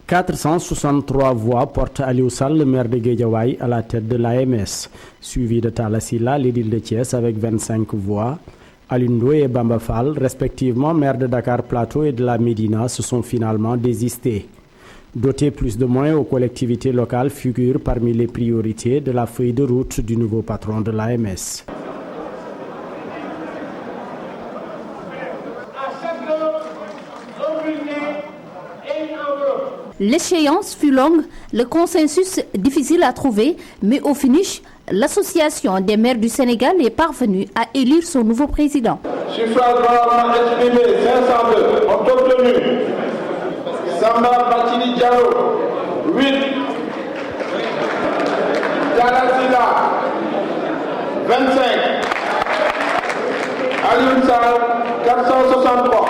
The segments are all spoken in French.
463 voix portent Aliou Sall, le maire de Guédiawaye, à la tête de l'AMS, suivi de Talla Sylla, l'édile de Thiès, avec 25 voix. Alioune Ndoye et Bamba Fall, respectivement maires de Dakar Plateau et de la Médina, se sont finalement désistés. Doter plus de moyens aux collectivités locales figure parmi les priorités de la feuille de route du nouveau patron de l'AMS. L'échéance fut longue, le consensus difficile à trouver, mais au finish, l'Association des maires du Sénégal est parvenue à élire son nouveau président. Suffrage valablement exprimé 502, ont obtenu Samba Bathily Diallo, 8, Talla Sylla, 25, Aliou Sall, 463.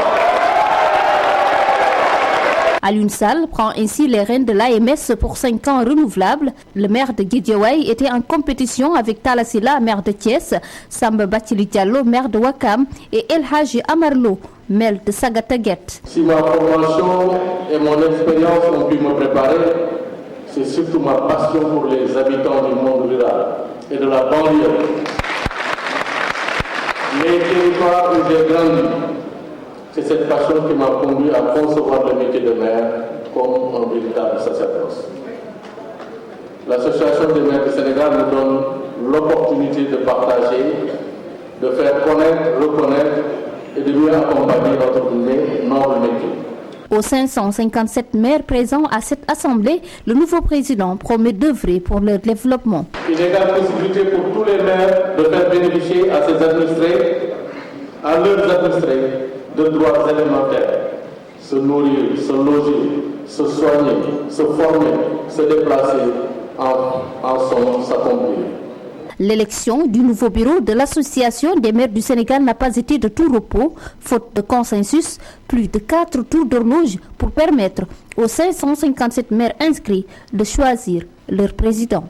Alioune Sall prend ainsi les rênes de l'AMS pour 5 ans renouvelables. Le maire de Guédiawaye était en compétition avec Talla Sylla, maire de Thiès, Samba Bathily Diallo, maire de Ouakam, et El Hadji Amar Lo, maire de Sagataguet. Si ma formation et mon expérience ont pu me préparer, c'est surtout ma passion pour les habitants du monde rural et de la banlieue. Les territoires où j'ai grandi. C'est cette passion qui m'a conduit à concevoir le métier de maire comme un véritable sacerdoce. L'Association des maires du Sénégal nous donne l'opportunité de partager, de faire connaître, reconnaître et de mieux accompagner notre noble métier. Aux 557 maires présents à cette assemblée, le nouveau président promet d'œuvrer pour leur développement. Une égale possibilité pour tous les maires de faire bénéficier à ses administrés, à leurs administrés, de droits élémentaires, se nourrir, se loger, se soigner, se former, se déplacer, en somme s'accomplir. L'élection du nouveau bureau de l'Association des maires du Sénégal n'a pas été de tout repos, faute de consensus, plus de 4 tours d'horloge pour permettre aux 557 maires inscrits de choisir leur président.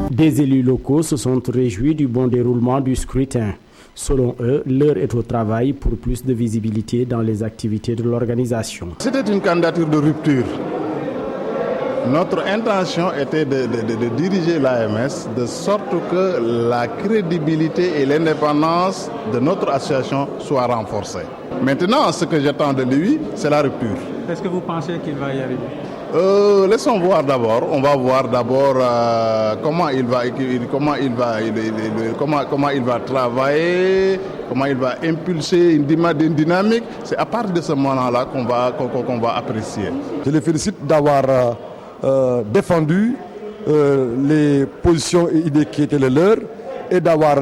Des élus locaux se sont réjouis du bon déroulement du scrutin. Selon eux, l'heure est au travail pour plus de visibilité dans les activités de l'organisation. C'était une candidature de rupture. Notre intention était de diriger l'AMS de sorte que la crédibilité et l'indépendance de notre association soient renforcées. Maintenant, ce que j'attends de lui, c'est la rupture. Est-ce que vous pensez qu'il va y arriver ? Laissons voir d'abord. On va voir d'abord comment il va travailler, comment il va impulser une dynamique. C'est à partir de ce moment-là qu'on va apprécier. Je les félicite d'avoir défendu les positions et idées qui étaient les leurs et d'avoir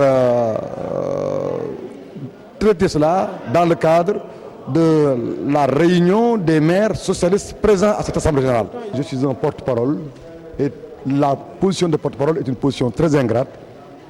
traité cela dans le cadre de la réunion des maires socialistes présents à cette Assemblée générale. Je suis un porte-parole et la position de porte-parole est une position très ingrate.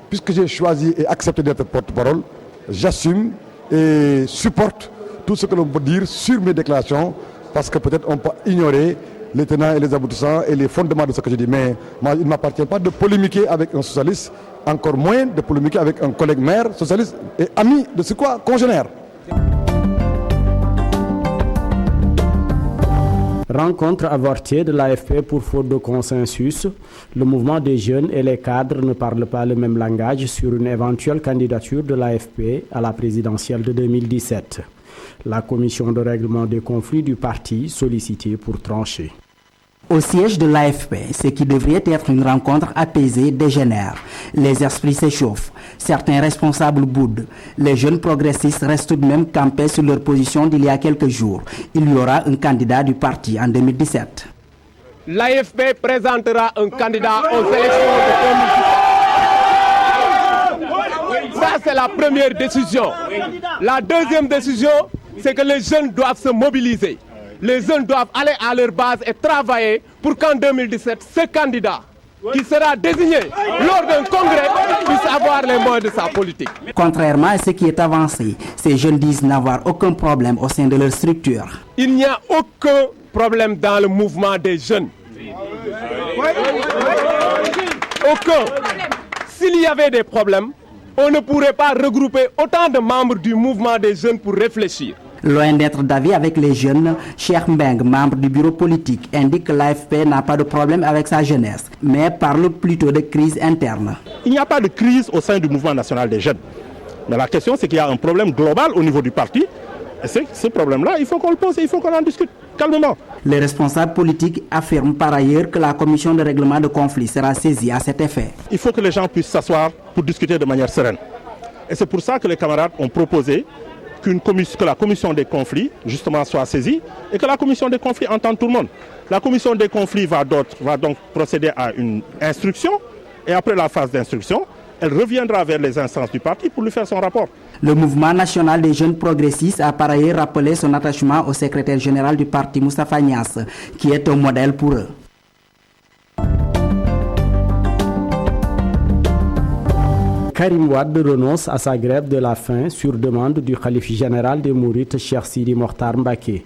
Puisque j'ai choisi et accepté d'être porte-parole, j'assume et supporte tout ce que l'on peut dire sur mes déclarations parce que peut-être on peut ignorer les tenants et les aboutissants et les fondements de ce que je dis. Mais moi, il ne m'appartient pas de polémiquer avec un socialiste, encore moins de polémiquer avec un collègue maire socialiste et ami de ce quoi congénère. Rencontre avortée de l'AFP pour faute de consensus. Le mouvement des jeunes et les cadres ne parlent pas le même langage sur une éventuelle candidature de l'AFP à la présidentielle de 2017. La commission de règlement des conflits du parti sollicitée pour trancher. Au siège de l'AFP, ce qui devrait être une rencontre apaisée dégénère. Les esprits s'échauffent. Certains responsables boudent. Les jeunes progressistes restent tout de même campés sur leur position d'il y a quelques jours. Il y aura un candidat du parti en 2017. L'AFP présentera un candidat aux élections de 2017. Ça, c'est la première décision. La deuxième décision, c'est que les jeunes doivent se mobiliser. Les jeunes doivent aller à leur base et travailler pour qu'en 2017, ce candidat qui sera désigné lors d'un congrès puisse avoir les moyens de sa politique. Contrairement à ce qui est avancé, ces jeunes disent n'avoir aucun problème au sein de leur structure. Il n'y a aucun problème dans le mouvement des jeunes. Aucun. S'il y avait des problèmes, on ne pourrait pas regrouper autant de membres du mouvement des jeunes pour réfléchir. Loin d'être d'avis avec les jeunes, Cheikh Mbeng, membre du bureau politique, indique que l'AFP n'a pas de problème avec sa jeunesse, mais parle plutôt de crise interne. Il n'y a pas de crise au sein du mouvement national des jeunes. Mais la question, c'est qu'il y a un problème global au niveau du parti. Et ce problème-là, il faut qu'on le pose et il faut qu'on en discute calmement. Les responsables politiques affirment par ailleurs que la commission de règlement de conflit sera saisie à cet effet. Il faut que les gens puissent s'asseoir pour discuter de manière sereine. Et c'est pour ça que les camarades ont proposé que la commission des conflits, justement, soit saisie et que la commission des conflits entende tout le monde. La commission des conflits va donc procéder à une instruction et après la phase d'instruction, elle reviendra vers les instances du parti pour lui faire son rapport. Le mouvement national des jeunes progressistes a par ailleurs rappelé son attachement au secrétaire général du parti Moustapha Niasse, qui est un modèle pour eux. Karim Wade renonce à sa grève de la faim sur demande du khalife général des Mourides, Cheikh Sidi Mokhtar Mbacké.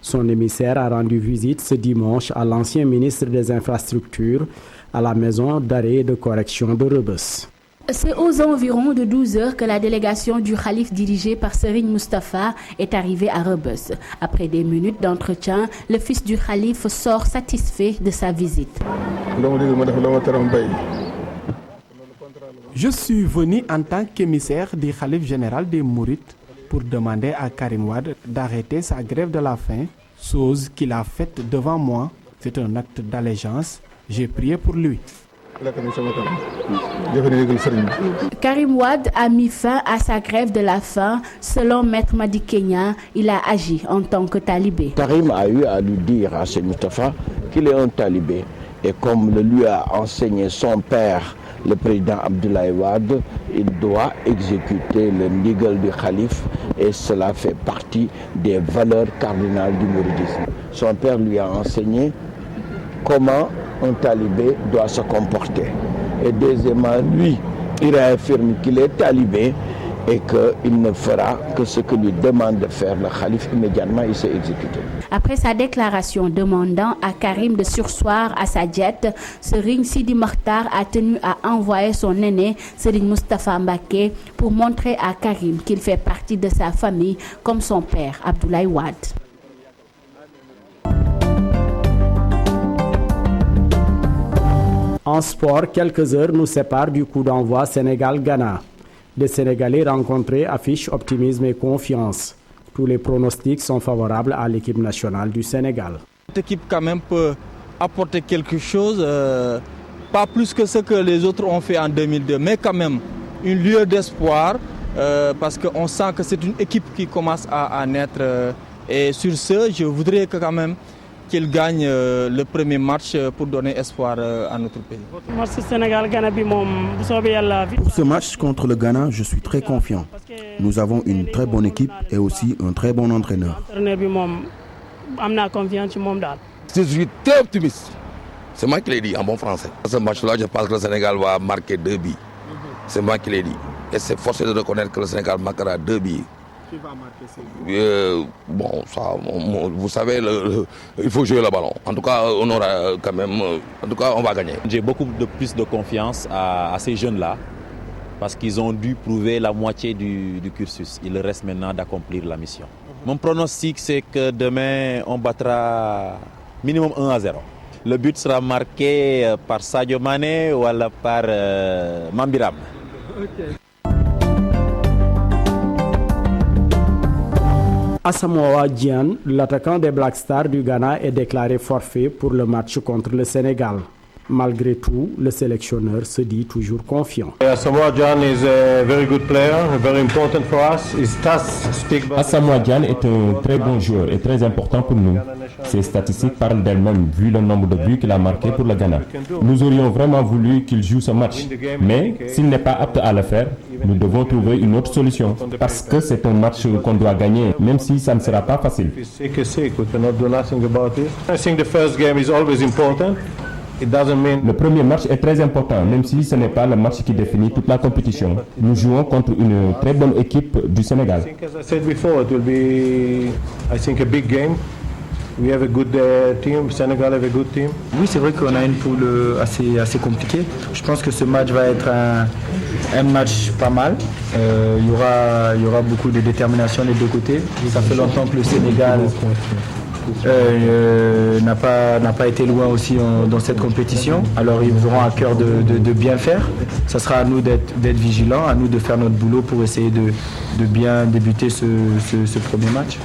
Son émissaire a rendu visite ce dimanche à l'ancien ministre des Infrastructures à la maison d'arrêt et de correction de Rebeuss. C'est aux environs de 12 heures que la délégation du khalife dirigée par Serigne Moustapha est arrivée à Rebeuss. Après des minutes d'entretien, le fils du khalife sort satisfait de sa visite. Je suis venu en tant qu'émissaire du khalife général des Mourides pour demander à Karim Wade d'arrêter sa grève de la faim, chose qu'il a faite devant moi. C'est un acte d'allégeance. J'ai prié pour lui. Karim Wade a mis fin à sa grève de la faim. Selon Maître Madi Kenya, il a agi en tant que talibé. Karim a eu à lui dire à ce Moustapha qu'il est un talibé. Et comme le lui a enseigné son père, le président Abdoulaye Wade, il doit exécuter le ndigal du khalife et cela fait partie des valeurs cardinales du mouridisme. Son père lui a enseigné comment un talibé doit se comporter. Et deuxièmement, lui, il réaffirme qu'il est talibé et qu'il ne fera que ce que lui demande de faire le khalife. Immédiatement, il s'est exécuté. Après sa déclaration demandant à Karim de surseoir à sa diète, Serigne Sidi Mokhtar a tenu à envoyer son aîné, Serigne Moustapha Mbacké, pour montrer à Karim qu'il fait partie de sa famille comme son père, Abdoulaye Wade. En sport, quelques heures nous séparent du coup d'envoi Sénégal-Ghana. Les Sénégalais rencontrés affichent optimisme et confiance. Tous les pronostics sont favorables à l'équipe nationale du Sénégal. Cette équipe quand même peut apporter quelque chose, pas plus que ce que les autres ont fait en 2002, mais quand même une lueur d'espoir parce qu'on sent que c'est une équipe qui commence à naître. Et sur ce, je voudrais que quand même qu'il gagne le premier match pour donner espoir à notre pays. Pour ce match contre le Ghana, je suis très confiant. Nous avons une très bonne équipe et aussi un très bon entraîneur. Je suis très optimiste. C'est moi qui l'ai dit en bon français. Dans ce match-là, je pense que le Sénégal va marquer 2 buts. C'est moi qui l'ai dit. Et c'est forcé de reconnaître que le Sénégal marquera 2 buts. Qui va marquer bon, ça, vous savez, il faut jouer le ballon. En tout cas, on aura quand même. En tout cas, on va gagner. J'ai beaucoup plus de confiance à ces jeunes-là parce qu'ils ont dû prouver la moitié du cursus. Il reste maintenant d'accomplir la mission. Mon pronostic, c'est que demain, on battra minimum 1-0. Le but sera marqué par Sadio Mané ou alors par Mambiram. Okay. Asamoah Gyan, l'attaquant des Black Stars du Ghana, est déclaré forfait pour le match contre le Sénégal. Malgré tout, le sélectionneur se dit toujours confiant. Asamoah Gyan is a very good player, very important for us. His stats speak about. Asamoah Gyan est un très bon joueur et très important pour nous. Ses statistiques parlent d'elles-mêmes vu le nombre de buts qu'il a marqué pour le Ghana. Nous aurions vraiment voulu qu'il joue ce match, mais s'il n'est pas apte à le faire, nous devons trouver une autre solution parce que c'est un match qu'on doit gagner, même si ça ne sera pas facile. Le premier match est très important, même si ce n'est pas le match qui définit toute la compétition. Nous jouons contre une très bonne équipe du Sénégal. We have a good team. Senegal have a good team. Oui, c'est vrai qu'on a une poule assez compliquée. Je pense que ce match va être un match pas mal. Il y aura beaucoup de détermination des deux côtés. Ça fait longtemps que le Sénégal n'a pas été loin aussi dans cette compétition. Alors ils auront à cœur de bien faire. Ça sera à nous d'être vigilants, à nous de faire notre boulot pour essayer de bien débuter ce premier match.